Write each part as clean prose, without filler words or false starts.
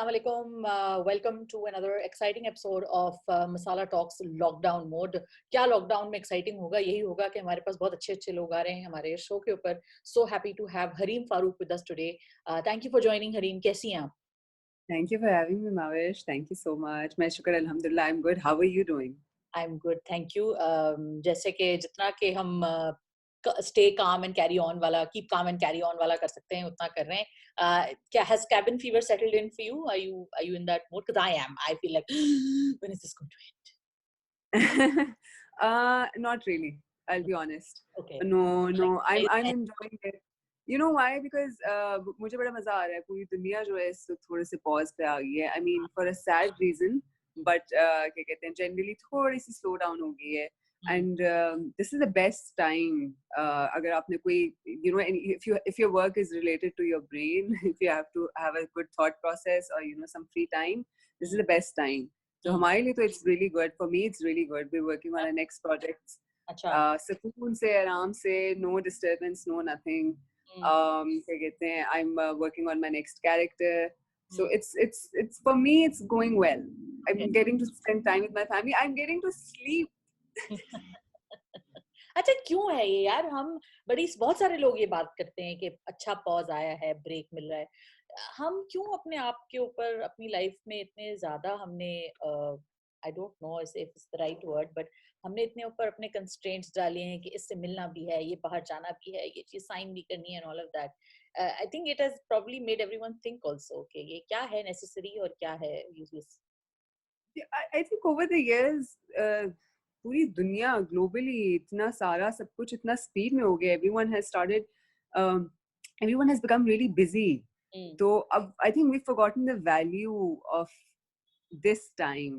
Assalamualaikum. Welcome to another exciting episode of Masala Talks Lockdown Mode. क्या lockdown में exciting होगा? यही होगा कि हमारे पास बहुत अच्छे लोग आ रहे हैं हमारे शो के ऊपर. So happy to have Hareem Farooq with us today. Thank you for joining, Hareem. कैसी हैं आप? Thank you for having me, Mavish. Thank you so much. मैं शुक्र अल्हम्दुलिल्लाह. I'm good. How are you doing? I'm good, thank you. जैसे कि जितना कि हम stay calm and carry on वाला, keep calm and carry on वाला कर सकते हैं, उतना कर रहे हैं. क्या has cabin fever settled in for you? Are you in that mode? Because I am. I feel like when is this going to end? Not really. I'll be honest. Okay. No. Like, I'm enjoying it. You know why? Because मुझे बड़ा मजा आ रहा है. पूरी दुनिया जो है इस थोड़े से pause पे आ गई है. I mean, for a sad reason. But क्या कहते हैं? Generally थोड़ी सी slow down हो गई है. And this is the best time. अगर आपने कोई, you know, if your work is related to your brain, if you have to have a good thought process or some free time, this is the best time. So हमारे लिए तो it's really good. For me, it's really good. We're working on our next projects. अच्छा. सुकून से, आराम से, no disturbance, no nothing. क्या कहते हैं? I'm working on my next character. So it's for me, it's going well. I'm getting to spend time with my family. I'm getting to sleep. अच्छा, क्यों है ये यार? हम बहुत सारे लोग ये बात करते हैं कि अच्छा पॉज आया है, ब्रेक मिल रहा है. हम क्यों अपने आप के ऊपर, अपनी लाइफ में इतने ज्यादा हमने I don't know if it's the right word, but हमने इतने ऊपर अपने कंस्ट्रेंट्स डाले हैं कि इससे मिलना भी है, ये बाहर जाना भी है, ये चीज साइन भी करनी है, and all of that. I think it has probably made everyone think also कि ये क्या है नेसेसरी और क्या है useless. I think over the years, पूरी दुनिया globally इतना सारा सब कुछ इतना speed में हो गया. Everyone has become really busy. So I think we've forgotten the value of this time,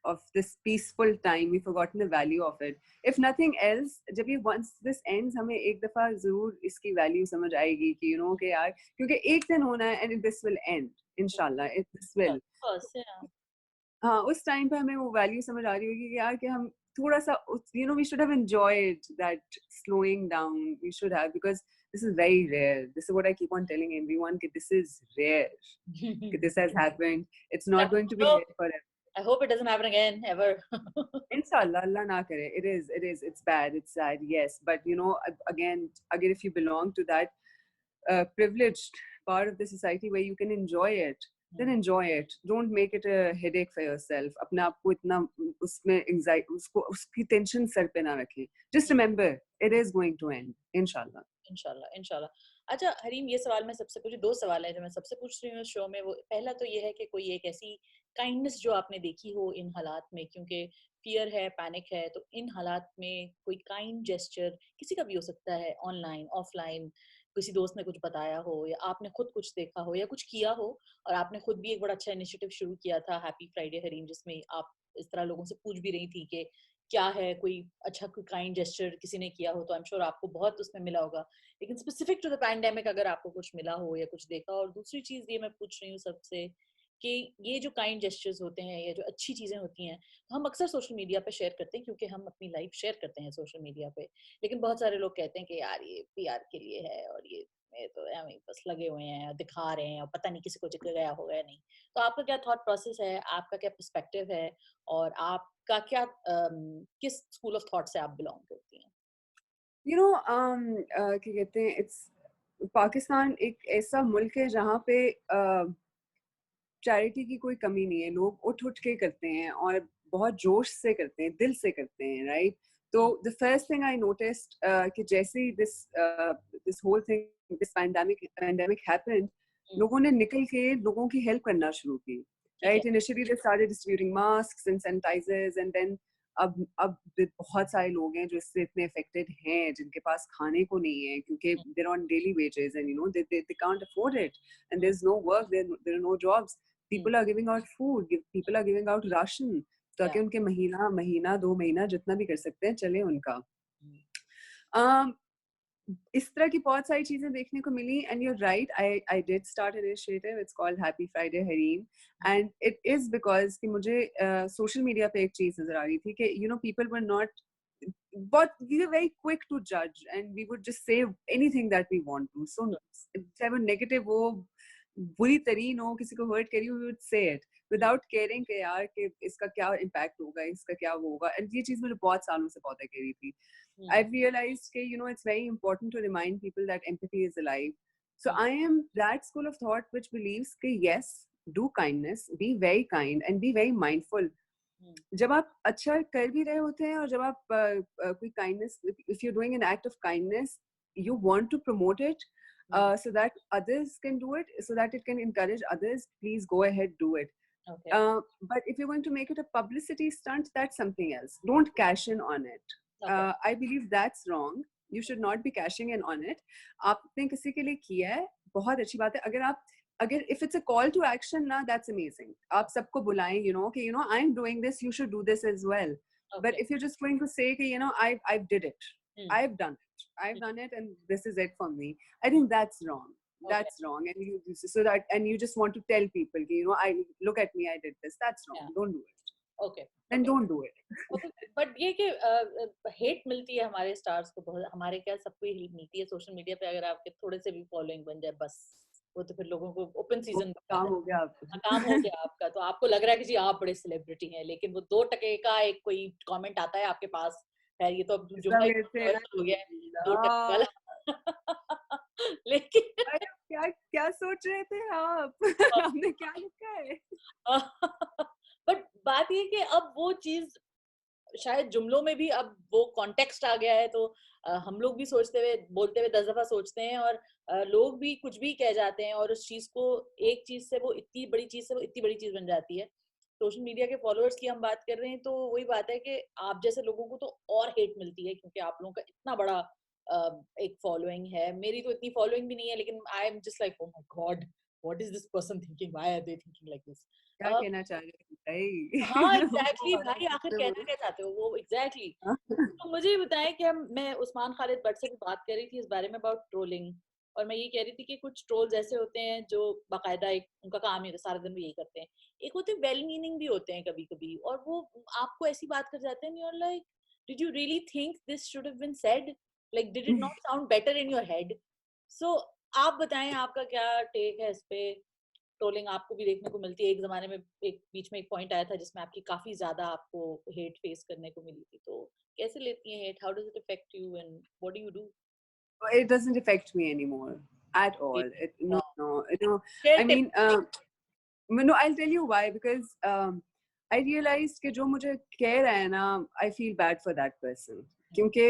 of this peaceful time. We've forgotten the value of it. If nothing else, once this ends, हमें एक दफा जरूर इसकी value समझ आएगी कि कि यार क्योंकि एक दिन होना है and this will end. Inshallah, this will. Of course, yeah. हाँ, उस टाइम पे हमें वो वैल्यू समझ आ रही होगी कि यार कि हम थोड़ा सा we should have enjoyed that slowing down. We should have, because this is very rare. This is what I keep on telling everyone, that this is rare. That this has happened. It's not going to be here forever. I hope it doesn't happen again ever. Inshallah, Allah na kare. It's bad, it's sad, yes. But again, if you belong to that privileged part of the society where you can enjoy it, then enjoy it. Don't make it a headache for yourself. अपने आप को इतना उसमें anxiety, उसकी tension sir पे ना रखें. Just remember, it is going to end. Inshallah. इंशाल्लाह. अच्छा हरीम, ये सवाल मैं सबसे पूछी, दो सवाल है जो मैं सबसे पूछ रही हूँ शो में. वो पहला तो ये है कि कोई एक ऐसी काइंडनेस जो आपने देखी हो इन हालात में, क्योंकि फियर है, पैनिक है, तो इन हालात में कोई काइंड जेस्चर किसी का भी हो सकता है, ऑनलाइन, ऑफलाइन, किसी दोस्त ने कुछ बताया हो या आपने खुद कुछ देखा हो या कुछ किया हो, और आपने खुद भी एक बड़ा अच्छा इनिशिएटिव शुरू किया था हैप्पी फ्राइडे हरीम, जिसमें आप इस तरह लोगों से पूछ भी रही थी कि क्या है, कोई अच्छा कोई काइंड जेस्चर किसी ने किया हो, तो आई एम श्योर आपको बहुत उसमें मिला होगा. लेकिन स्पेसिफिक टू द पैंडेमिक अगर आपको कुछ मिला हो या कुछ देखा. और दूसरी चीज ये मैं पूछ रही हूँ सबसे कि ये जो काइंड जेस्चर्स होते हैं या जो अच्छी चीजें होती हैं, तो हम अक्सर सोशल मीडिया पे शेयर करते हैं क्योंकि हम अपनी लाइफ शेयर करते हैं सोशल मीडिया पे. लेकिन बहुत सारे लोग कहते हैं कि यार ये पीआर के लिए है और ये तो हमें बस लगे हुए हैं, दिखा रहे हैं और पता नहीं किसी को जिक्र गया होगा या नहीं. तो आपका क्या थॉट प्रोसेस है, आपका क्या पर्सपेक्टिव है, और आपका क्या किस स्कूल ऑफ थॉट से आप बिलोंग करती हैं? क्या कहते हैं, पाकिस्तान एक ऐसा मुल्क है जहाँ पे चैरिटी की कोई कमी नहीं है. लोग उठ के करते हैं और बहुत जोश से करते हैं, दिल से करते हैं, राइट? तो the first thing I noticed कि जैसे ही this whole thing, this pandemic happened, लोगों ने निकल के लोगों की हेल्प करना शुरू की, right? Initially they started distributing masks and sanitizers, and then अब बहुत सारे लोग हैं जो इससे इतने अफेक्टेड हैं जिनके पास खाने को नहीं है क्योंकि there on daily wages and they can't afford it, and there's no work, there are no jobs. People are giving out food, people are giving out ration, ताकि उनके महीना 2 महीना जितना भी कर सकते हैं चले उनका. इस तरह की बहुत सारी चीजें देखने को मिली, and you're right, I did start an initiative. It's called Happy Friday Hareem, and it is because कि मुझे social media पे एक चीज नजर आ रही थी कि people were not, but we were very quick to judge and we would just say anything that we want to. So चाहे वो negative हो, बुरी तरीन हो, किसी को hurt करी हो, we would say it without caring कि यार कि इसका क्या impact होगा, इसका क्या वो होगा. And ये चीज़ मुझे बहुत सालों से bother करी थी. I've realized कि it's very important to remind people that empathy is alive. So I am that school of thought which believes कि yes, do kindness, be very kind and be very mindful. जब आप अच्छा कर भी रहे होते हैं और जब आप कोई kindness, if you're doing an act of kindness, you want to promote it so that others can do it, so that it can encourage others, please go ahead, do it. Okay. But if you're going to make it a publicity stunt, that's something else. Don't cash in on it. Okay. I believe that's wrong. You should not be cashing in on it. आपने किसी के लिए किया है, बहुत अच्छी बात है. अगर if it's a call to action ना, that's amazing. आप सबको बुलाएं, कि I'm doing this, you should do this as well. Okay. But if you're just going to say कि I did it, I've done it, and this is it for me, I think that's wrong. That's wrong. And you just want to tell people I look at me, I did this. That's wrong. Yeah. Don't do it. Okay. Then don't do it. Okay. But ये कि hate मिलती है हमारे stars को, बहुत हमारे क्या सबको ही हेट मिलती है सोशल मीडिया पे. अगर आपके थोड़े से भी फॉलोइंग बन जाए बस, वो तो फिर लोगों को ओपन सीजन काम हो गया आपका. काम हो गया आपका. तो आपको लग रहा है कि जी आप बड़े सेलिब्रिटी हैं, लेकिन वो 2 टके का एक कोई कमेंट आता है आपके पास है, ये तो अब जुमला हो गया है 2 टके वाला. लेकिन क्या सोच रहे थे आप? हमने क्या लिखा है? बट बात ये कि अब वो चीज शायद जुमलों में भी अब वो कॉन्टेक्स्ट आ गया है, तो हम लोग भी सोचते हुए बोलते हुए 10 दफा सोचते हैं, और लोग भी कुछ भी कह जाते हैं, और उस चीज को एक चीज से वो इतनी बड़ी चीज से वो इतनी बड़ी चीज बन जाती है. सोशल मीडिया के फॉलोअर्स की हम बात कर रहे हैं, तो वही बात है कि आप जैसे लोगों को तो और हेट मिलती है, क्योंकि आप लोगों का इतना बड़ा एक फॉलोइंग है. मेरी तो इतनी फॉलोइंग भी नहीं है, लेकिन I am just like, oh my god, what is this person thinking, why are they thinking like this. क्या कहना चाह रहे हैं भाई? हाँ एग्जैक्टली भाई, आखिर कहना क्या चाहते हो वो एग्जैक्टली. तो मुझे बताएं कि मैं उस्मान खालिद भट्ट से भी बात कर रही थी इस बारे में अबाउट ट्रोलिंग, और मैं ये कह रही थी कि कुछ ट्रोल्स ऐसे होते हैं जो बाकायदा एक उनका काम ही होता है, सारा दिन वो यही करते हैं. एक होते हैं वेल मीनिंग भी होते हैं कभी कभी, और वो आपको ऐसी बात कर जाते हैं, you are like, did you really think this should have been said, like did it not sound better in your head. So आप बताएं आपका क्या टेक है इस पे. ट्रोलिंग आपको भी देखने को मिलती है, एक जमाने में एक बीच में एक पॉइंट आया था जिसमें आपकी काफी ज्यादा आपको हेट फेस करने को मिली थी, तो कैसे लेती हैं hate, how does it affect you and what do you do? It doesn't affect me anymore at all. No. I mean, no, I'll tell you why. Because I realized कि जो मुझे कह रहा है ना, I feel bad for that person. क्योंकि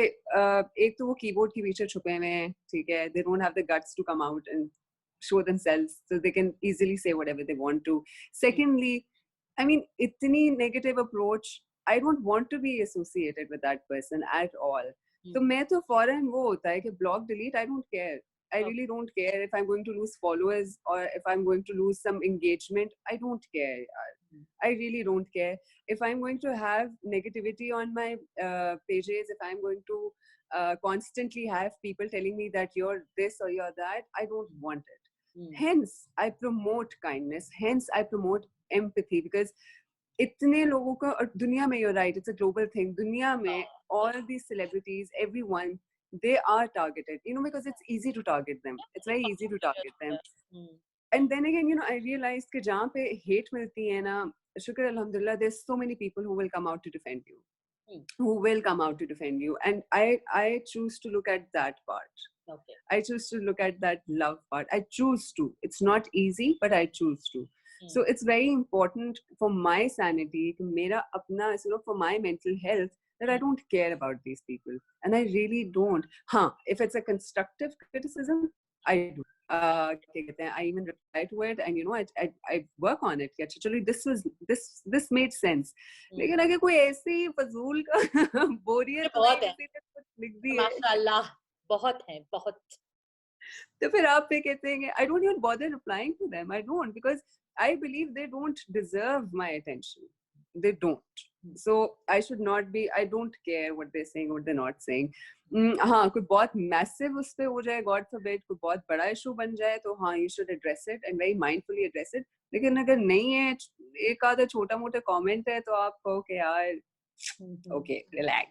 एक तो वो कीबोर्ड के पीछे छुपे हुए हैं, ठीक है, they don't have the guts to come out and show themselves, so they can easily say whatever they want to. Secondly, I mean, itni negative approach, I don't want to be associated with that person at all. So मैं तो फौरन वो होता है कि block, delete, I don't care. I really don't care if I'm going to lose followers or if I'm going to lose some engagement. I don't care. I really don't care. If I'm going to have negativity on my pages, if I'm going to constantly have people telling me that you're this or you're that, I don't want it. Hence, I promote kindness. Hence, I promote empathy, because इतने लोगों का, और दुनिया में, you're right, it's a global thing. दुनिया में all these celebrities, everyone, they are targeted, because it's easy to target them. It's very easy to target them. And then again, I realized कि जहाँ पे hate मिलती है ना, शुक्र अल्हम्दुलिल्लाह, there's so many people who will come out to defend you. Who will come out to defend you, and I choose to look at that part. Okay. I choose to look at that love part. I choose to. It's not easy, but I choose to. So it's very important for my sanity, mera apna, for my mental health, that I don't care about these people, and I really don't. If it's a constructive criticism, I do. I even reply to it, and I work on it. Actually, this made sense. लेकिन अगर कोई ऐसी फजूल का बोरियत बहुत है, लिख दी है, माशाल्लाह बहुत है, बहुत. तो फिर आप पे कहते हैं I don't even bother replying to them. I don't, because I believe they don't deserve my attention. They don't. So I should not be. I don't care what they're saying, what they're not saying. हाँ, कोई बहुत massive उस पे हो जाए, God forbid, कोई बहुत बड़ा issue बन जाए, तो हाँ, you should address it and very mindfully address it. लेकिन अगर नहीं है, एक आधा छोटा मोटा comment है, तो आप कहो कि यार, okay, relax.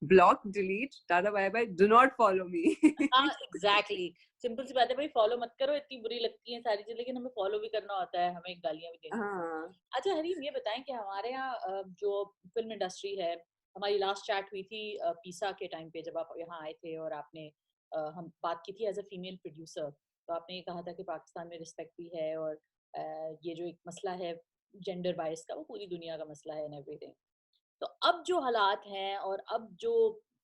block, delete, tata bye bye, do not follow me. हाँ एग्जैक्टली, सिंपल सी बात है भाई, फॉलो मत करो, इतनी बुरी लगती है सारी चीजें, लेकिन हमें फॉलो भी करना होता है, हमें गालियां भी देनी होती हाँ. है। अच्छा हरीम ये बताएं कि हमारे यहाँ जो फिल्म इंडस्ट्री है, हमारी लास्ट चैट हुई थी पीसा के टाइम पे, जब आप यहाँ आए थे और आपने हम बात की थी एज अ फीमेल प्रोड्यूसर, तो आपने ये कहा था कि पाकिस्तान में रिस्पेक्ट भी है, और ये जो एक मसला है जेंडर बायस का, वो पूरी दुनिया का मसला है एंड एवरीथिंग। तो अब जो हालात हैं और अब जो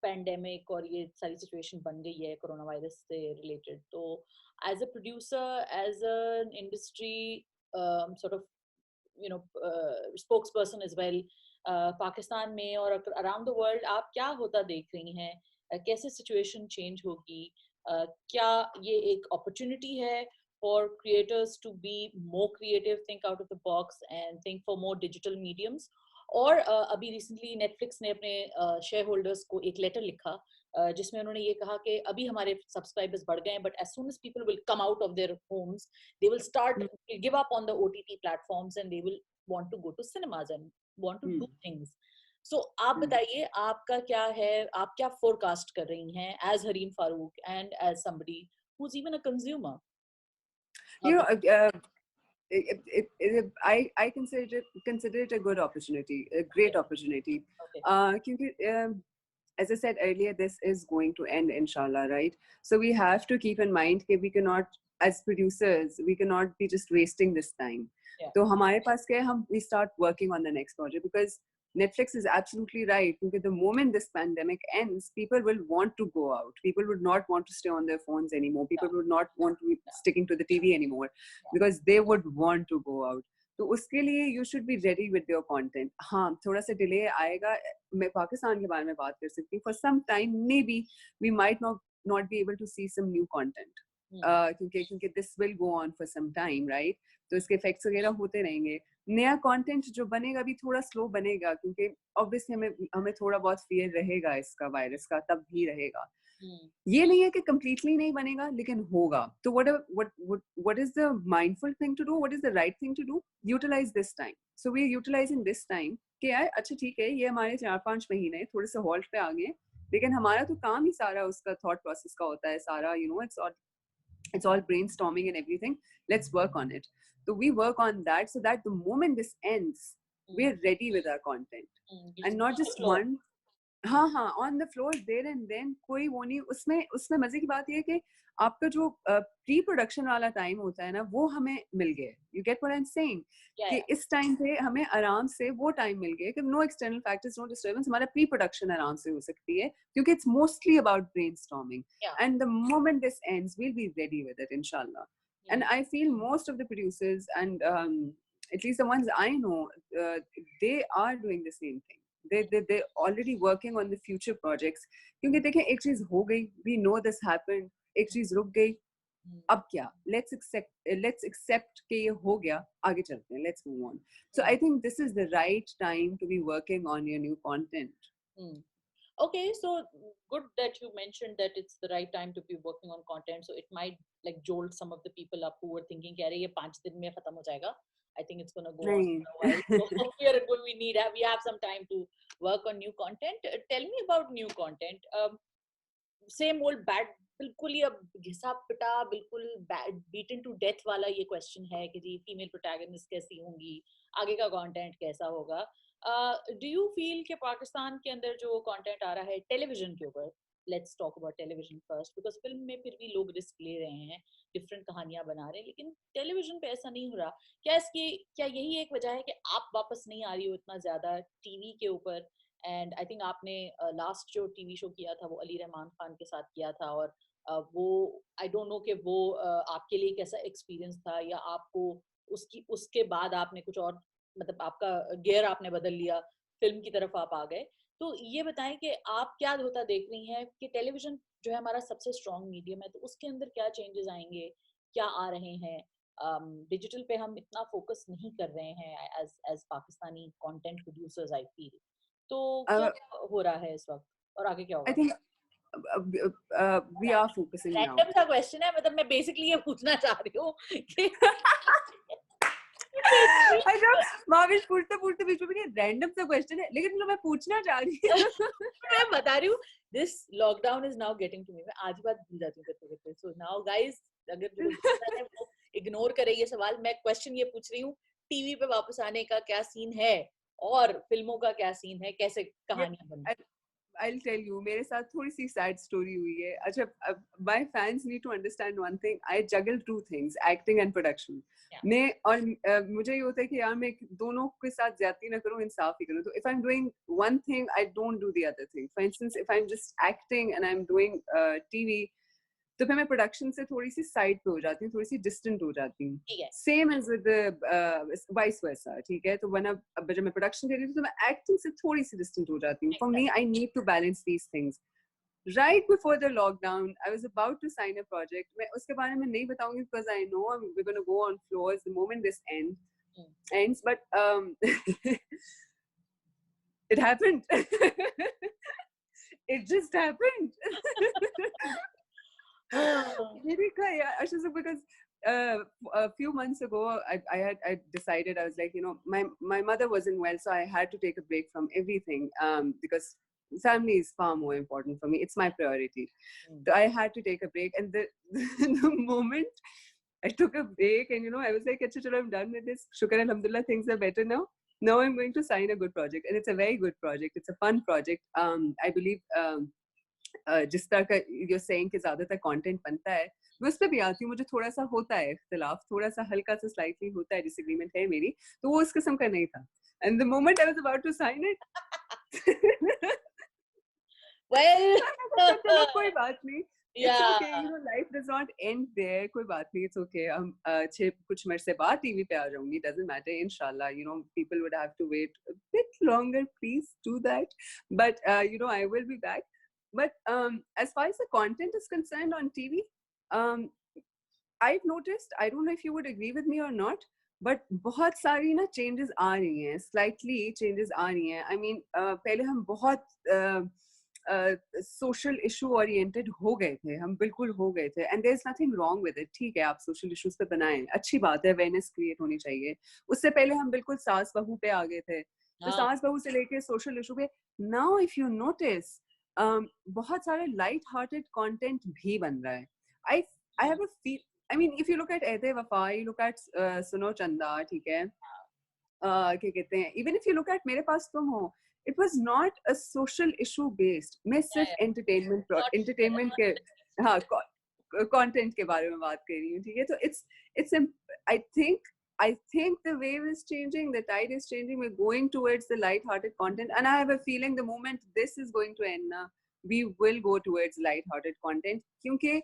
पैंडेमिक और ये सारी सिचुएशन बन गई है कोरोना वायरस से रिलेटेड, तो as a producer, as an industry sort of you know spokesperson as well, Pakistan में और अराउंड द वर्ल्ड आप क्या होता देख रही हैं? कैसे सिचुएशन चेंज होगी? क्या ये एक अपॉर्चुनिटी है for creators to be more creative, think out of the box and think for more digital mediums? और अभी रिसेंटली नेटफ्लिक्स ने अपने शेयर होल्डर्स को एक लेटर लिखा जिसमें उन्होंने ये कहा कि अभी हमारे सब्सक्राइबर्स बढ़ गए हैं, but as soon as people will come out of their homes, they will start give up on the OTT platforms and they will want to go to cinemas and want to do things. So आप बताइए, आपका क्या है, आप क्या forecast कर रही हैं as Hareem Farooq and as somebody who is even a consumer? You know, I consider it a good opportunity, a great opportunity. Okay. Because, as I said earlier, this is going to end, inshallah, right? So we have to keep in mind that we cannot, as producers, we cannot be just wasting this time. Yeah. So हमारे पास क्या है, we start working on the next project, because Netflix is absolutely right. Because the moment this pandemic ends, people will want to go out. People would not want to stay on their phones anymore. People would not want to be sticking to the TV anymore, because they would want to go out. तो उसके लिए you should be ready with your content. हाँ, थोड़ा सा delay आएगा. मैं पाकिस्तान के बारे में बात कर सकती हूँ. For some time, maybe we might not be able to see some new content. क्योंकि this will go on for some time, right? तो इसके effects वगैरह होते रहेंगे. नया कंटेंट जो बनेगा भी थोड़ा स्लो बनेगा, क्योंकि ऑब्वियसली हमें थोड़ा बहुत फियर रहेगा इसका, वायरस का, तब भी रहेगा. ये नहीं है कि कंप्लीटली नहीं बनेगा, लेकिन होगा. तो what is the mindful thing to do, what is the right thing to do? Utilize this time. So we are utilizing this time कि यार अच्छा ठीक है, ये हमारे 4-5 महीने थोड़े से हॉल्ट पे आ गए, लेकिन हमारा तो काम ही सारा उसका थॉट प्रोसेस का होता है सारा, it's all brainstorming and everything. Let's work on it. So we work on that so that the moment this ends, we're ready with our content. And not just one. हाँ, on the floor there and then, कोई वो नहीं. उसमें मजे की बात ये है कि आपका जो प्री प्रोडक्शन वाला टाइम होता है ना, वो हमें मिल गया. You get what I'm saying? कि इस टाइम पे हमें आराम से वो टाइम मिल गया कि no external factors, no disturbance, हमारा प्री प्रोडक्शन आराम से हो सकती है, क्योंकि it's mostly about brainstorming. And the moment this ends, we'll be ready with it, inshallah. And I feel most of the producers and at least the ones I know, they are doing the same thing. They're already working on the future projects. क्योंकि देखें, एक चीज हो गई, we know this happened, एक चीज रुक गई, अब क्या? Let's accept कि ये हो गया, आगे चलते हैं, let's move on. So I think this is the right time to be working on your new content. Okay, so good that you mentioned that it's the right time to be working on content. So it might like jolt some of the people up who were thinking, "Kya ye 5 दिन में खत्म हो जाएगा." I think it's going to go on for a while. So we have some time to work on new content. Tell me about new content. Same old bad, बिल्कुल ही अब घिसा पिटा, बिल्कुल beaten to death वाला ये question है कि जी female protagonist कैसी होंगी, आगे का कंटेंट कैसा होगा. Do you feel कि पाकिस्तान के अंदर जो कंटेंट आ रहा है टेलीविजन के ऊपर, let's talk about television first, because film में फिर भी लोग रिस्क ले रहे हैं, डिफरेंट कहानियां बना रहे हैं, लेकिन टेलीविजन पे ऐसा नहीं हो रहा. क्या यही एक वजह है कि आप वापस नहीं आ रही हो इतना ज्यादा टीवी के ऊपर? एंड आई थिंक आपने लास्ट जो टीवी शो किया था वो अली रहमान खान के साथ किया था, और वो आई डोंट नो कि वो आपके लिए कैसा एक्सपीरियंस था, या आपको उसके बाद आपने कुछ और, मतलब आपका गियर आपने बदल लिया, फिल्म की तरफ आप आ गए. तो ये बताएं कि आप क्या होता देख रही हैं कि टेलीविजन जो है हमारा सबसे स्ट्रॉन्ग मीडियम है, तो उसके अंदर क्या चेंजेस आएंगे, क्या आ रहे हैं? डिजिटल पे हम इतना फोकस नहीं कर रहे हैं as Pakistani content producers, I feel. तो क्या हो रहा है इस वक्त और आगे क्या होगा? I think we are focusing now. Random सा क्वेश्चन है, मतलब मैं बेसिकली ये पूछना चाह रही हूँ कि अच्छा महाविश पूछते बीच में ये रैंडम सा क्वेश्चन है लेकिन जो मैं पूछना चाह रही हूँ मैं बता रही हूँ this lockdown is now getting to me, मैं आज बात भूल जाती हूँ करते करते। सो नाउ गाइस, अगर जो लोग है वो इग्नोर करे ये सवाल, मैं क्वेश्चन ये पूछ रही हूँ, टीवी पे वापस आने का क्या सीन है और फिल्मों का क्या सीन है, कैसे कहानियां बनी? I'll tell you, मेरे साथ थोड़ी सी sad story हुई है. अच्छा, my fans need to understand one thing. I juggle two things, acting and production. मैं और मुझे ये होता है कि यार मैं दोनों के साथ ज्यादती ना करूँ, इंसाफ ही करूँ. तो if I'm doing one thing, I don't do the other thing. For instance, if I'm just acting and I'm doing TV, तो फिर मैं प्रोडक्शन से थोड़ी सी साइड पे हो जाती हूँ, थोड़ी सी डिस्टेंट हो जाती हूँ. Same as with vice versa. ठीक है, तो वन अब जब मैं प्रोडक्शन कर रही हूँ तो मैं एक्टिंग से थोड़ी सी डिस्टेंट हो जाती हूँ. For me I need to balance these things. Right before the lockdown, I was about to sign a project. मैं उसके बारे में नहीं बताऊंगी because I know we're going to go on floors the moment this ends. But it happened. It just happened. Because a few months ago, I decided, I was like, my mother wasn't well, so I had to take a break from everything because family is far more important for me. It's my priority. So I had to take a break, and the moment I took a break, and I was like, "Achha, chalo, I'm done with this. Shukar, alhamdulillah, things are better now. Now I'm going to sign a good project, and it's a very good project. It's a fun project. I believe." जिस तरह का you're saying कि ज्यादातर content बनता है, मैं उस पे भी आती हूँ. मुझे थोड़ा सा होता है इख्तिलाफ, थोड़ा सा हल्का सा स्लाइटली होता है, डिसएग्रीमेंट है मेरी, तो वो उस किस्म का नहीं था. And the moment I was about to sign it, चलो कोई बात नहीं. It's okay, life does not end there. कोई बात नहीं, it's okay. हम कुछ महीने से बाद टीवी पे आ जाऊंगी, doesn't matter. Inshallah, people would have to wait a bit longer. Please do that. But I will be back. But as far as the content is concerned on TV, I've noticed, I don't know if you would agree with me or not, but बहुत सारी ना changes आ रही हैं, slightly changes आ रही हैं. I mean, पहले हम बहुत सोशल इशू ओरिएंटेड हो गए थे, हम बिल्कुल हो गए थे. And there is nothing wrong with it. ठीक है, आप सोशल इश्यूज पे बनाएं, अच्छी बात है, अवेयरनेस क्रिएट होनी चाहिए. उससे पहले हम बिल्कुल सास बहू पे आ गए थे, तो सास बहू से लेके सोशल इशू पे. नाउ इफ यू नोटिस, बहुत सारे लाइट हार्टेड कंटेंट भी बन रहा है. I have a feel, I mean, if you look at Ehde Wafa, you look at Suno Chanda, ठीक है, क्या कहते हैं, even if you look at मेरे पास तुम हो, it was not a social issue based. मैं सिर्फ entertainment के हाँ content के बारे में बात कर रही हूँ. ठीक है, तो it's I think the wave is changing, the tide is changing. We're going towards the light-hearted content, and I have a feeling the moment this is going to end, we will go towards light-hearted content. क्योंकि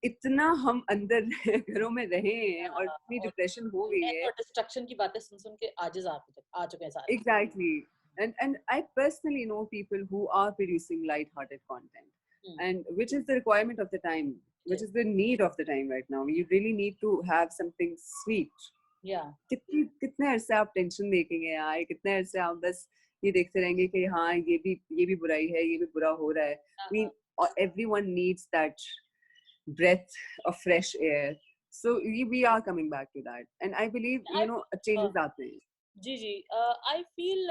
इतना हम अंदर घरों में रहे हैं और इतनी डिप्रेशन हो गई है और डिस्ट्रक्शन की बातें सुन के आजिज आ चुके हैं सारे. Exactly. And I personally know people who are producing light-hearted content, and which is the requirement of the time, which is the need of the time right now. You really need to have something sweet. Yeah. कितने अरसे आप tension देखेंगे यार, कितने अरसे आप बस ये देखते रहेंगे कि हाँ ये भी बुराई है, ये भी बुरा हो रहा है. I mean, everyone needs that breath of fresh air. So we are coming back to that, and I believe changes आते हैं. जी जी, आई फील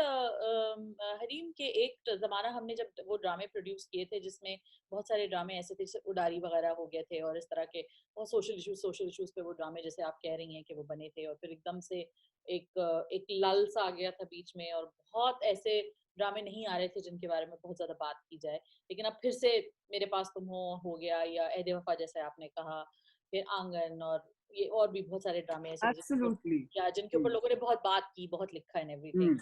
हरीम के एक जमाना हमने जब वो ड्रामे प्रोड्यूस किए थे जिसमें बहुत सारे ड्रामे ऐसे थे जैसे उडारी वगैरह हो गए थे और इस तरह के बहुत सोशल इश्यूज पे वो ड्रामे जैसे आप कह रही हैं कि वो बने थे, और फिर एकदम से एक लल सा आ गया था बीच में और बहुत ऐसे ड्रामे नहीं आ रहे थे जिनके बारे में बहुत ज्यादा बात की जाए. लेकिन अब फिर से मेरे पास तुम हो गया, या एहदे वफा जैसे आपने कहा, फिर आंगन, और ये और भी बहुत सारे ड्रामे ऐसे या जिनके ऊपर लोगों ने बहुत बात की, बहुत लिखा है एवरीथिंग.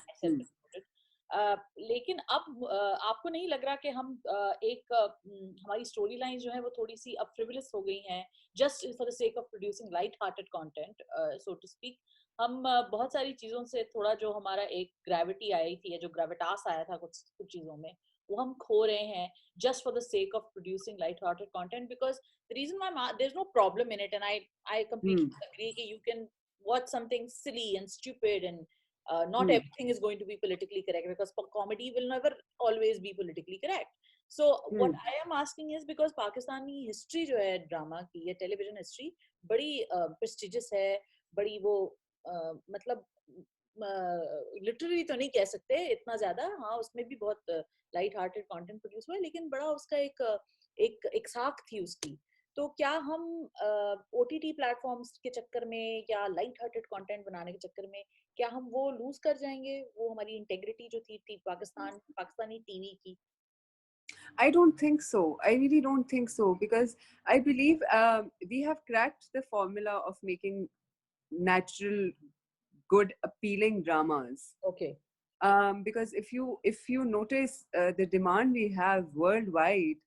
लेकिन अब आपको नहीं लग रहा कि हम हमारी स्टोरी लाइन जो है वो थोड़ी सी अब फ्रिवलस हो गई हैं, just for the sake of producing light hearted content, so to speak. हम बहुत सारी चीजों से थोड़ा जो हमारा एक ग्रेविटी आई थी या जो ग्रेविटास आया था कुछ चीजों में, वो हम खो रहे हैं just for the sake of producing light-hearted content, because the reason why there's no problem in it, and I completely agree that you can watch something silly and stupid, and not everything is going to be politically correct, because comedy will never always be politically correct. So what I am asking is, because Pakistani history जो है drama की या television history बड़ी prestigious है, बड़ी वो मतलब literally तो नहीं कह सकते इतना ज्यादा, हाँ उसमें भी बहुत लाइट हार्टेड कंटेंट प्रोड्यूस हुआ है, लेकिन बड़ा उसका एक साख थी उसकी। तो क्या हम ओटीटी प्लेटफॉर्म्स के चक्कर में या लाइट हार्टेड कंटेंट बनाने के चक्कर में क्या हम वो लूज कर जाएंगे, वो हमारी इंटेग्रिटी जो थी पाकिस्तानी टीवी की? I don't think so. I really don't think so because I believe we have cracked the formula of making natural, good, appealing dramas. Okay. Because if you notice the demand we have worldwide,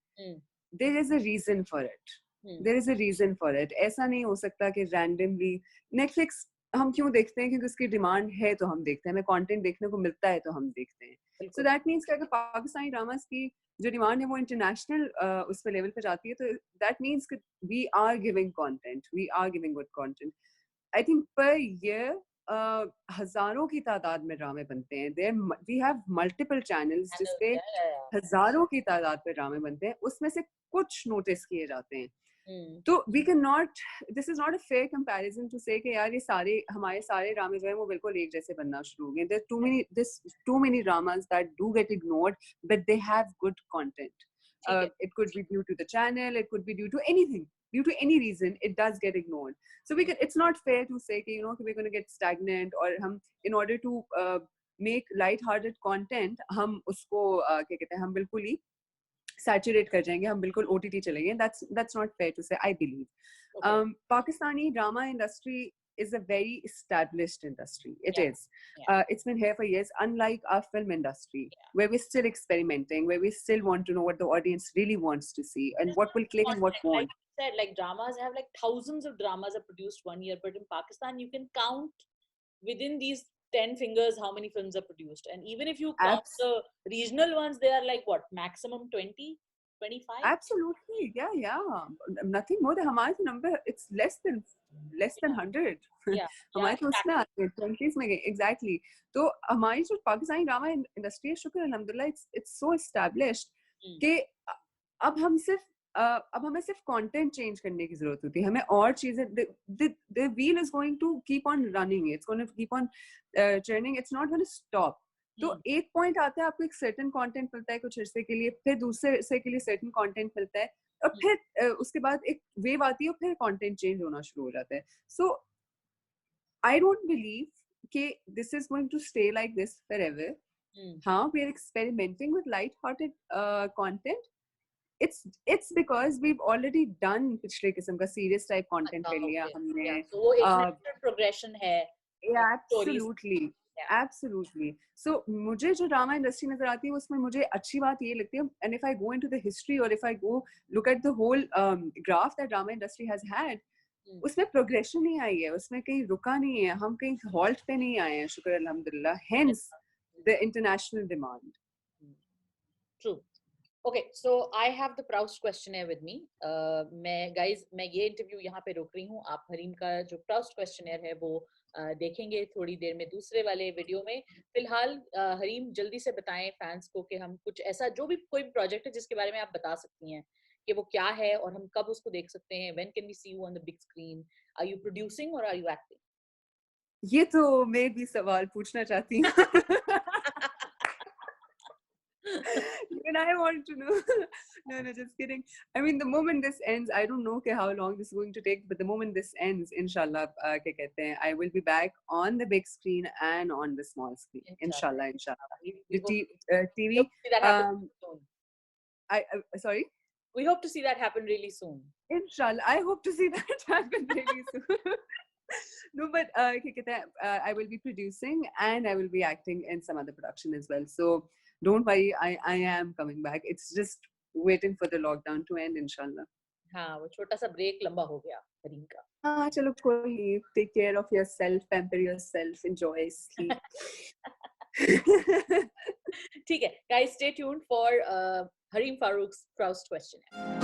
there is a reason for it. There is a reason for it. ऐसा नहीं हो सकता कि randomly Netflix हम क्यों देखते हैं, क्योंकि उसकी डिमांड है तो हम देखते हैं, हमें कंटेंट देखने को मिलता है तो हम देखते हैं। सो दैट मीन्स कि अगर पाकिस्तानी ड्रामास की जो डिमांड है वो इंटरनेशनल उस पे लेवल पे जाती है, तो दैट मीन्स कि we are giving content, we are giving good content. I think per year हजारों की तादाद में ड्रामे बनते हैं। There we have multiple channels जिसपे हजारों की तादाद में ड्रामे बनते हैं, उसमें से कुछ नोटिस किए जाते हैं। तो we can not, this is not a fair comparison to say कि यार ये सारे हमारे सारे ड्रामे जो है वो बिल्कुल एक जैसे बनना शुरू हो गए। There too many dramas that do get ignored but they have good content. It could be due to the channel, it could be due to anything, due to any reason it does get ignored. So we can, it's not fair to say कि, you know, कि we're going to get stagnant, और हम in order to make light-hearted content हम उसको क्या कहते हैं, हम बिल्कुल ही सैचुरेट कर जाएंगे, हम बिल्कुल OTT चलेंगे। That's not fair to say, I believe. Okay. Pakistani drama industry is a very established industry. It is. It's been here for years, unlike our film industry, where we're still experimenting, where we still want to know what the audience really wants to see and what will click and what won't. Like you said, like dramas have like thousands of dramas are produced one year, but in Pakistan you can count within these 10 fingers how many films are produced, and even if you count the regional ones, they are like what, maximum 20, 25? Absolutely, yeah, nothing more than हमारे number, it's less than 100. हमारे तो उसमें आते हैं 20s में गए exactly. तो हमारी जो पाकिस्तानी ड्रामा इंडस्ट्री है, शुक्र अल्हम्दुलिल्लाह, it's so established कि अब हमें सिर्फ कंटेंट चेंज करने की जरूरत होती है, हमें और चीजें, the wheel is going to keep on running, it's going to keep on churning, it's not going to stop. तो एक पॉइंट आता है, आपको एक सर्टेन कंटेंट मिलता है कुछ अरसे के लिए, फिर दूसरे अरसे के लिए सर्टेन कंटेंट मिलता है, और फिर उसके बाद एक वेव आती है और फिर कंटेंट चेंज होना शुरू हो जाता है। सो आई डोंट बिलीव कि this is going to stay like this forever. हाँ, we are experimenting with light hearted content. it's because we've already done पिछले किस्म का सीरियस टाइप कंटेंट कर लिया हमने। तो वो एक नेचुरल प्रोग्रेशन है। Absolutely. So मुझे जो ड्रामा इंडस्ट्री नजर आती है उसमें मुझे अच्छी बात ये लगती है, and if I go into the history or if I go look at the whole graph that drama industry has had, उसमें प्रोग्रेशन नहीं आई है, उसमें कहीं रुका नहीं है, हम कहीं हॉल्ट पे नहीं आए हैं, शुक्र अल्हम्दुलिल्लाह, hence the international demand. True. Okay, so I have the Proust questionnaire with me. मैं ये इंटरव्यू यहाँ पे रोक रही हूँ, आप हरीम का जो Proust questionnaire है वो देखेंगे थोड़ी देर में दूसरे वाले वीडियो में। फिलहाल हरीम जल्दी से बताएं फैंस को कि हम कुछ ऐसा, जो भी कोई प्रोजेक्ट है जिसके बारे में आप बता सकती हैं कि वो क्या है और हम कब उसको देख सकते हैं। When can we see you on the big screen? Are you producing or are you acting? ये तो मैं भी सवाल पूछना चाहती हूँ। Even I want to know. No, just kidding. I mean, the moment this ends, I don't know how long this is going to take, but the moment this ends, inshallah, क्या कहते हैं, I will be back on the big screen and on the small screen. Inshallah. The TV. Sorry. We hope to see that happen really soon. Inshallah, I hope to see that happen really soon. No, but I will be producing and I will be acting in some other production as well. So don't worry, I am coming back. It's just waiting for the lockdown to end, inshallah. हाँ, वो छोटा सा break लंबा हो गया हरीम का। हाँ, चलो कोई नहीं, take care of yourself, pamper yourself, enjoy sleep. ठीक है, guys, stay tuned for Hareem Farouk's Proust questionnaire.